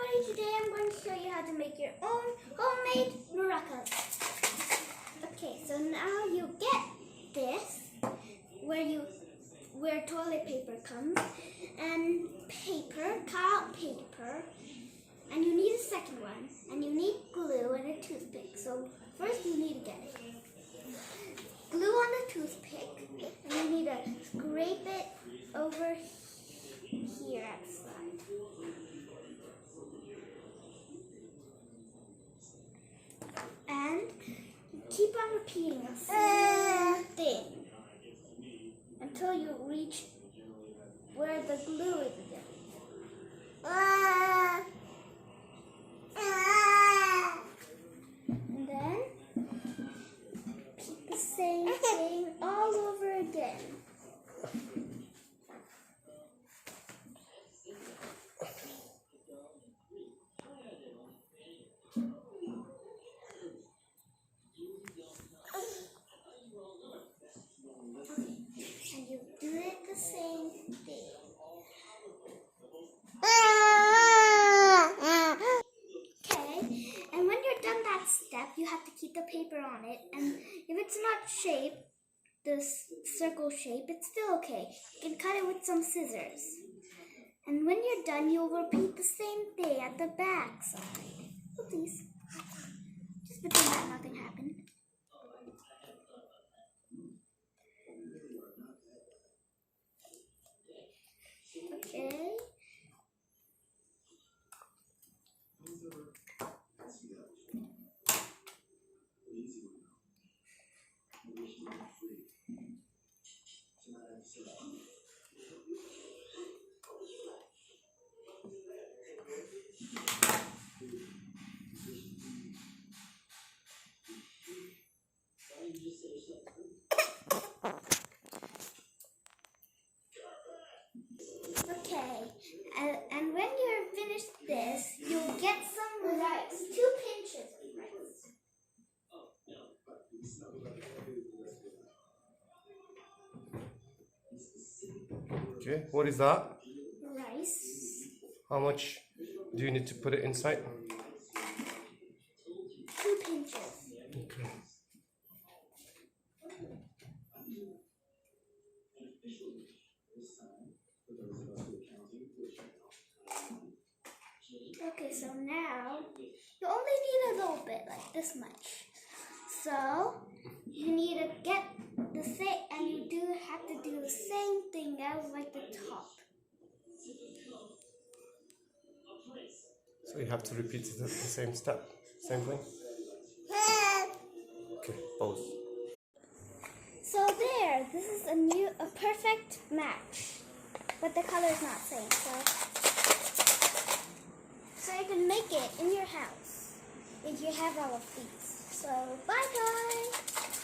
everybody, today I'm going to show you how to make your own homemade maracas. Okay, so now you get this where toilet paper comes and khawp paper, and you need a second one, and you need glue and a toothpick. So first you need to get it. Glue on the toothpick, and you need to scrape it over here at the side. And keep on repeating the same thing until you reach where the glue is again. And then keep the same thing all over again. And you do it the same thing. Okay, and when you're done that step, you have to keep the paper on it, and if it's not shaped, this circle shape, it's still okay. You can cut it with some scissors. And when you're done, you'll repeat the same thing at the back side. Oh, please. Just pretend that nothing happened. Okay. Okay, and when you're finished this, you'll get some rice, 2 pinches of rice. Okay, what is that? Rice. How much do you need to put it inside? 2 pinches. Okay. Okay, so now you only need a little bit, like this much. So you need to get the same, and you do have to do the same thing as like the top. So you have to repeat the same step, same thing? Okay, pause. So there, this is a perfect match, but the color is not same. So you can make it in your house if you have all of these. So bye guys.